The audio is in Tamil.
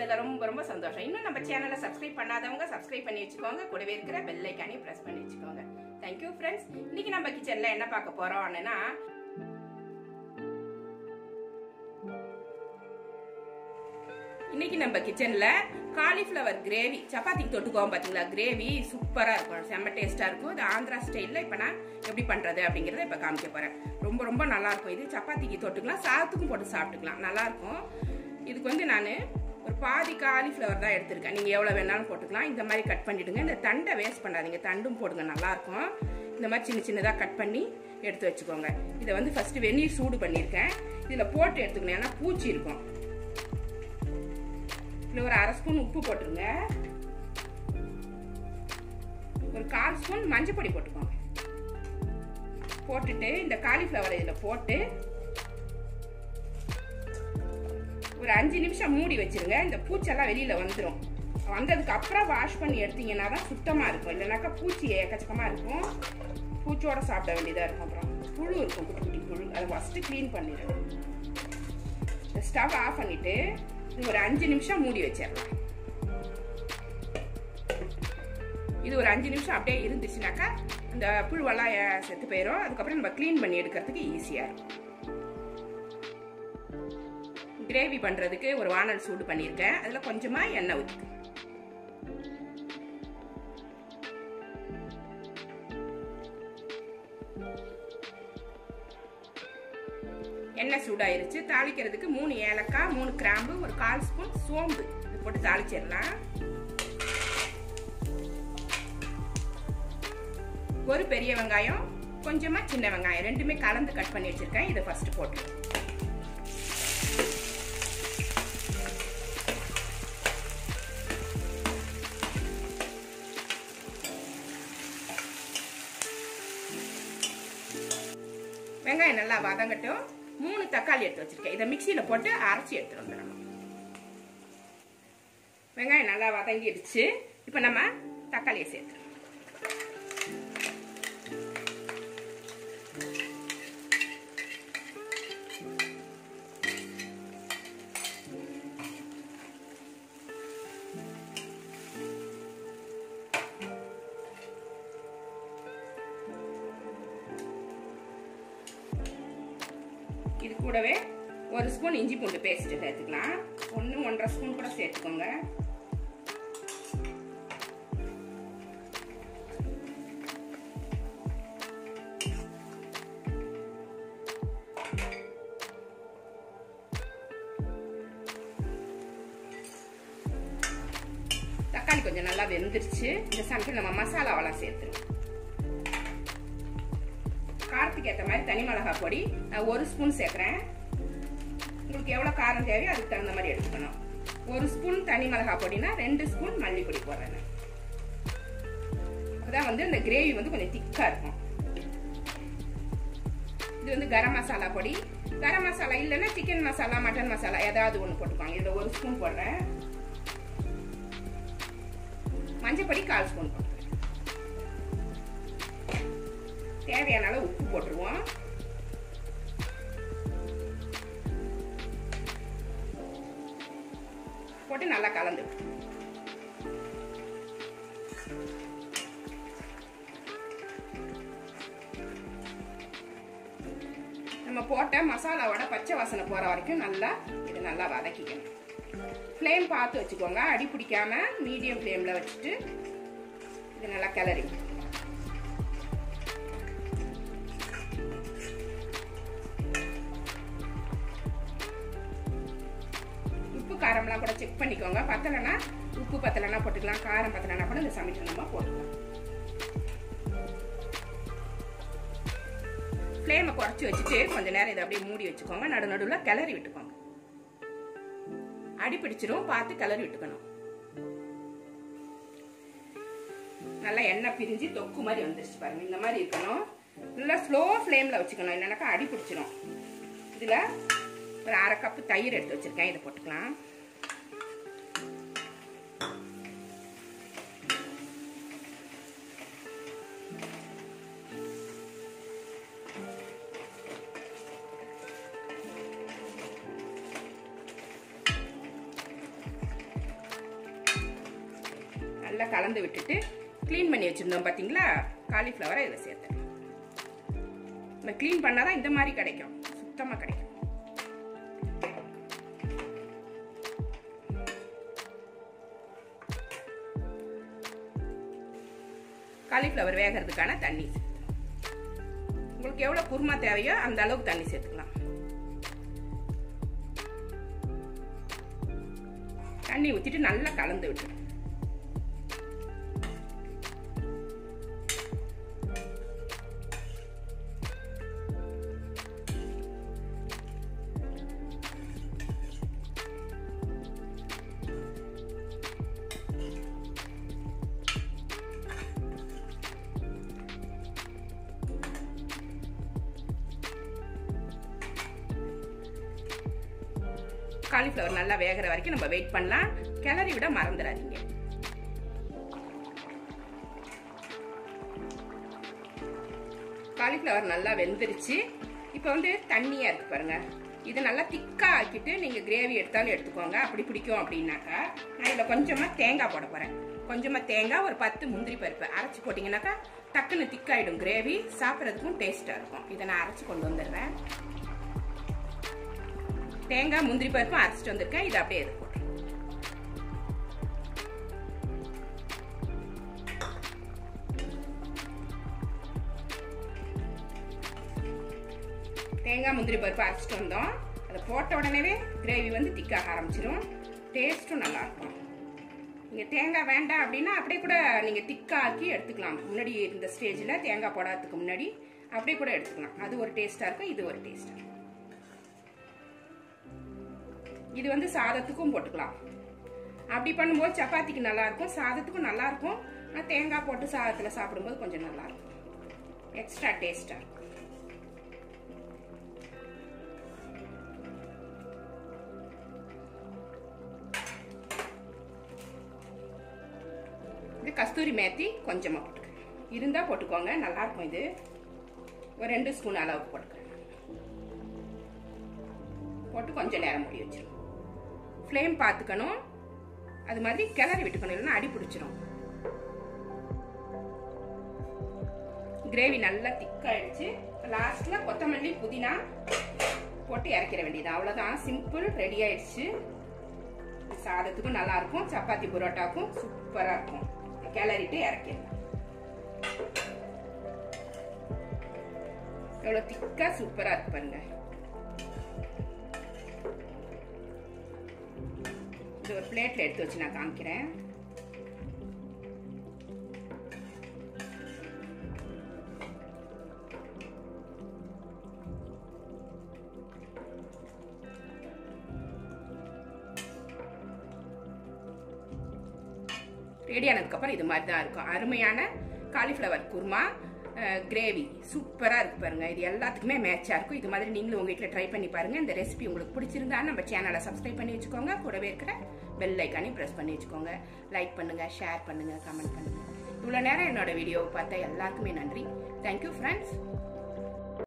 பார்த்ததுல ரொம்ப ரொம்ப சந்தோஷம். இன்னும் நம்ம சேனலை சப்ஸ்கிரைப் பண்ணாதவங்க சப்ஸ்கிரைப் பண்ணி வச்சுக்கோங்க. கூடவே இருக்கிற பெல் ஐக்கானையும் பிரஸ் பண்ணி வச்சுக்கோங்க. Thank you friends. இன்னைக்கு நம்ம கிச்சன்ல என்ன பார்க்க போறோம்னா, இன்னைக்கு நம்ம கிச்சன்ல காலிஃப்ளவர் கிரேவி சப்பாத்திக்கு தொட்டுக்குவோம். பாத்தீங்களா, கிரேவி சூப்பரா இருக்கும், செம்ம டேஸ்டா இருக்கும். இது ஆந்திரா ஸ்டைல்ல இப்ப நான் எப்படி பண்றது அப்படிங்கறத இப்ப காமிக்க போறேன். ரொம்ப ரொம்ப நல்லா இருக்கும். இது சப்பாத்திக்கு தொட்டுக்கலாம், சாதத்துக்கும் போட்டு சாப்பிட்டுக்கலாம், நல்லா இருக்கும். இதுக்கு வந்து நான் ஒரு பாதி காலிஃப்ளவர் தான் எடுத்திருக்கேன். நீங்க எவ்வளவு வேணாலும் போட்டுக்கலாம். இந்த மாதிரி கட் பண்ணிடுங்க. இந்த தண்டை வேஸ்ட் பண்ணாதீங்க, தண்டும் போடுங்க, நல்லா இருக்கும். இந்த மாதிரி சின்ன சின்னதா கட் பண்ணி எடுத்து வச்சுக்கோங்க. இதை வந்து ஃபர்ஸ்ட் வெந்நீர் சூடு பண்ணிருக்கேன். இதுல போட்டு எடுத்துக்கணும், ஏன்னா பூச்சி இருக்கும். ஒரு 1/2 ஸ்பூன் உப்பு போட்டுருங்க. ஒரு 1/4 ஸ்பூன் மஞ்சள் பொடி போட்டுக்கோங்க. போட்டுட்டு இந்த காலிஃப்ளவர் இதுல போட்டு ஒரு 5 நிமிஷம் மூடி வச்சிருங்க. இந்த பூச்செல்லாம் வெளியில வந்துடும். வந்ததுக்கு அப்புறம் வாஷ் பண்ணி எடுத்தீங்கன்னா தான் சுத்தமா இருக்கும். இல்லைனாக்கா பூச்சி எக்கச்சக்கமா இருக்கும், பூச்சோட சாப்பிட வேண்டியதா இருக்கும். அப்புறம் புழு இருக்கும், குட்டி குட்டி புழு, அதை ஃபர்ஸ்ட் கிளீன் பண்ணிடுங்க. ஸ்டவ் ஆஃப் பண்ணிட்டு ஒரு 5 நிமிஷம் மூடி வச்சிடலாம். இது ஒரு 5 நிமிஷம் அப்படியே இருந்துச்சுனாக்கா அந்த புழுவெல்லாம் செத்து போயிடும். அதுக்கப்புறம் நம்ம கிளீன் பண்ணி எடுக்கிறதுக்கு ஈஸியா இருக்கும். கிரேவி பண்றதுக்கு ஒரு வானல் சூடு பண்ணிருக்கேன். அதுல கொஞ்சமா எண்ணெய் ஊத்தி எண்ணெய் சூடாயிருச்சு. தாளிக்கிறதுக்கு 3 ஏலக்காய், 3 கிராம்பு, ஒரு 1/4 ஸ்பூன் சோம்பு போட்டு தாளிச்சிடலாம். ஒரு பெரிய வெங்காயம், கொஞ்சமா சின்ன வெங்காயம், ரெண்டுமே கலந்து கட் பண்ணி வச்சிருக்கேன். இதை ஃபர்ஸ்ட் போட்டு வெங்காயம் நல்லா வதங்கட்டும். 3 தக்காளி எடுத்து வச்சிருக்கேன். இதை மிக்சியில போட்டு அரைச்சி எடுத்துட்டு வந்துடணும். வெங்காயம் நல்லா வதங்கிடுச்சு. இப்ப நம்ம தக்காளியை சேர்த்துறோம். இது கூடவே 1 ஸ்பூன் இஞ்சி பூண்டு பேஸ்ட் சேர்த்துக்கலாம். 1-1.5 ஸ்பூன் கூட சேர்த்துக்கோங்க. தக்காளி கொஞ்சம் நல்லா வெந்துருச்சு. இந்த சமயத்தில் நம்ம மசாலாவெல்லாம் சேர்த்துருவோம். காரத்துக்கு ஏற்ற மாதிரி தனி மிளகாய் பொடி நான் 1 ஸ்பூன் சேர்க்கிறேன். உங்களுக்கு எவ்வளவு காரம் தேவையோ அதுக்கு தகுந்த மாதிரி எடுத்துக்கணும். 1 ஸ்பூன் தனி மிளகாய் பொடினா 2 ஸ்பூன் மல்லிப்பொடி போடுறேன். அப்பதான் வந்து இந்த கிரேவி வந்து கொஞ்சம் திக்கா இருக்கும். இது வந்து கரம் மசாலா பொடி. கரம் மசாலா இல்லைன்னா சிக்கன் மசாலா, மட்டன் மசாலா ஏதாவது ஒன்று போட்டுக்கோங்க. இதுல 1 ஸ்பூன் போடுறேன். மஞ்சள் பொடி 1/4 ஸ்பூன் போடுறேன். தேவையான அளவு உப்பு போட்டுருவோம். போட்டு நல்லா கலந்து நம்ம போட்ட மசாலாவோட பச்சை வாசனை போற வரைக்கும் நல்லா இது நல்லா வதக்கிக்கணும். ஃப்ளேம் பார்த்து வச்சுக்கோங்க, அடி பிடிக்காம மீடியம் ஃப்ளேம்ல வச்சுட்டு இது நல்லா கிளறி காரம்லாம் கூட செக் பண்ணிக்கோங்க. பத்தலைன்னா உப்பு பத்தலைன்னா போட்டுக்கலாம், காரம் பத்தலைன்னா கூட இந்த சமையல் நம்ம போட்டுக்கலாம். ஃப்ளேமை குறைச்சி வச்சுட்டு கொஞ்ச நேரம் இதை அப்படியே மூடி வச்சுக்கோங்க. நடுநடுவில் கிளறி விட்டுக்கோங்க. அடி பிடிச்சிரும், பார்த்து கிளறி விட்டுக்கணும். நல்லா எண்ணெய் பிரிஞ்சு தொக்கு மாதிரி வந்துருச்சு பாருங்க. இந்த மாதிரி இருக்கணும். நல்லா ஸ்லோ ஃப்ளேம்ல வச்சுக்கணும், இல்லைனாக்கா அடி பிடிச்சிரும். இதுல ஒரு 1/2 கப் தயிர் எடுத்து வச்சிருக்கேன். இதை போட்டுக்கலாம். நல்லா கலந்து விட்டுட்டு க்ளீன் பண்ணி வச்சிருந்தோம் பாத்தீங்களா காலிஃப்ளவரை இதில் சேர்த்துடலாம். நம்ம க்ளீன் பண்ணாதான் இந்த மாதிரி கிடைக்கும், சுத்தமாக கிடைக்கும். காலிஃப்ளவர் வேகிறதுக்கான தண்ணி உங்களுக்கு எவ்வளவு குருமா தேவையோ அந்த அளவுக்கு தண்ணி சேர்த்துக்கலாம். தண்ணி ஊற்றிட்டு நல்லா கலந்து விட்டு காலிஃப்ளவர் நல்லா வேகிற வரைக்கும் நம்ம வெயிட் பண்ணலாம். கிளறி விட மறந்துடாதீங்க. காலிஃப்ளவர் நல்லா வெந்துருச்சு. இப்போ வந்து தண்ணியா இருக்கு பாருங்க. இது நல்லா திக்கா ஆக்கிட்டு நீங்க கிரேவி எடுத்தாலும் எடுத்துக்கோங்க. அப்படி பிடிக்கும் அப்படின்னாக்கா நான் இதில் கொஞ்சமா தேங்காய் போட போறேன். கொஞ்சமா தேங்காய், ஒரு 10 முந்திரி பருப்பு அரைச்சி போட்டீங்கன்னாக்கா டக்குன்னு திக்காயிடும் கிரேவி. சாப்பிட்றதுக்கும் டேஸ்டா இருக்கும். இதை நான் அரைச்சி கொண்டு வந்துடுறேன். தேங்காய் முந்திரி பருப்பும் அரைச்சிட்டு வந்திருக்கேன். இதை அப்படியே எடுத்து போட்டு தேங்காய் முந்திரி பருப்பு அரைச்சிட்டு வந்தோம். அதை போட்ட உடனே கிரேவி வந்து திக்காக ஆரம்பிச்சிடும். டேஸ்ட்டும் நல்லா இருக்கும். நீங்க தேங்காய் வேண்டாம் அப்படின்னா அப்படியே கூட நீங்க திக்காக்கி எடுத்துக்கலாம். முன்னாடி இந்த ஸ்டேஜில் தேங்காய் போடாததுக்கு முன்னாடி அப்படியே கூட எடுத்துக்கலாம். அது ஒரு டேஸ்டா இருக்கும், இது ஒரு டேஸ்டா இருக்கும். இது வந்து சாதத்துக்கும் போட்டுக்கலாம். அப்படி பண்ணும்போது சப்பாத்திக்கு நல்லா இருக்கும், சாதத்துக்கும் நல்லா இருக்கும். ஆனால் தேங்காய் போட்டு சாதத்தில் சாப்பிடும்போது கொஞ்சம் நல்லா இருக்கும், எக்ஸ்ட்ரா டேஸ்டா இருக்கும். இது கஸ்தூரி மேத்தி கொஞ்சமா போட்டுக்கிறேன். இருந்தா போட்டுக்கோங்க, நல்லா இருக்கும். இது ஒரு 2 ஸ்பூன் அளவுக்கு போட்டுக்கிறேன். போட்டு கொஞ்சம் நேரம் மூடி வச்சிடும். ஃப்ளேம் பார்த்துக்கணும், அது மாதிரி கிளறி விட்டுக்கணும், இல்லைன்னா அடி பிடிச்சிடும். கிரேவி நல்லா திக்காயிடுச்சு. லாஸ்ட்ல கொத்தமல்லி புதினா போட்டு இறக்கிற வேண்டியது, அவ்வளவுதான். சிம்பிள், ரெடி ஆயிடுச்சு. சாதத்துக்கும் நல்லா இருக்கும், சப்பாத்தி புரோட்டாக்கும் சூப்பரா இருக்கும். கிளறிட்டு இறக்கிடலாம். எவ்வளவு திக்கா சூப்பரா இருக்கு பாருங்க. இது ஒரு பிளேட்ல எடுத்து வச்சு நான் காமிக்கிறேன். ரெடி ஆனதுக்கு அப்புறம் இது மாதிரி தான் இருக்கும். அருமையான காலிஃப்ளவர் குருமா கிரேவி சூப்பரா இருக்கு பாருங்க. இது எல்லாத்துக்குமே மேட்சா இருக்கும். இது மாதிரி நீங்களும் உங்க வீட்டில் ட்ரை பண்ணி பாருங்க. இந்த ரெசிபி உங்களுக்கு பிடிச்சிருந்தா நம்ம சேனலை சப்ஸ்கிரைப் பண்ணி வச்சுக்கோங்க. கூடவே இருக்கிற பெல் ஐக்கானையும் பிரஸ் பண்ணி வச்சுக்கோங்க. லைக் பண்ணுங்க, ஷேர் பண்ணுங்க, கமெண்ட் பண்ணுங்க. இவ்வளவு நேரம் என்னோட வீடியோவை பார்த்த எல்லாருக்குமே நன்றி. Thank you friends.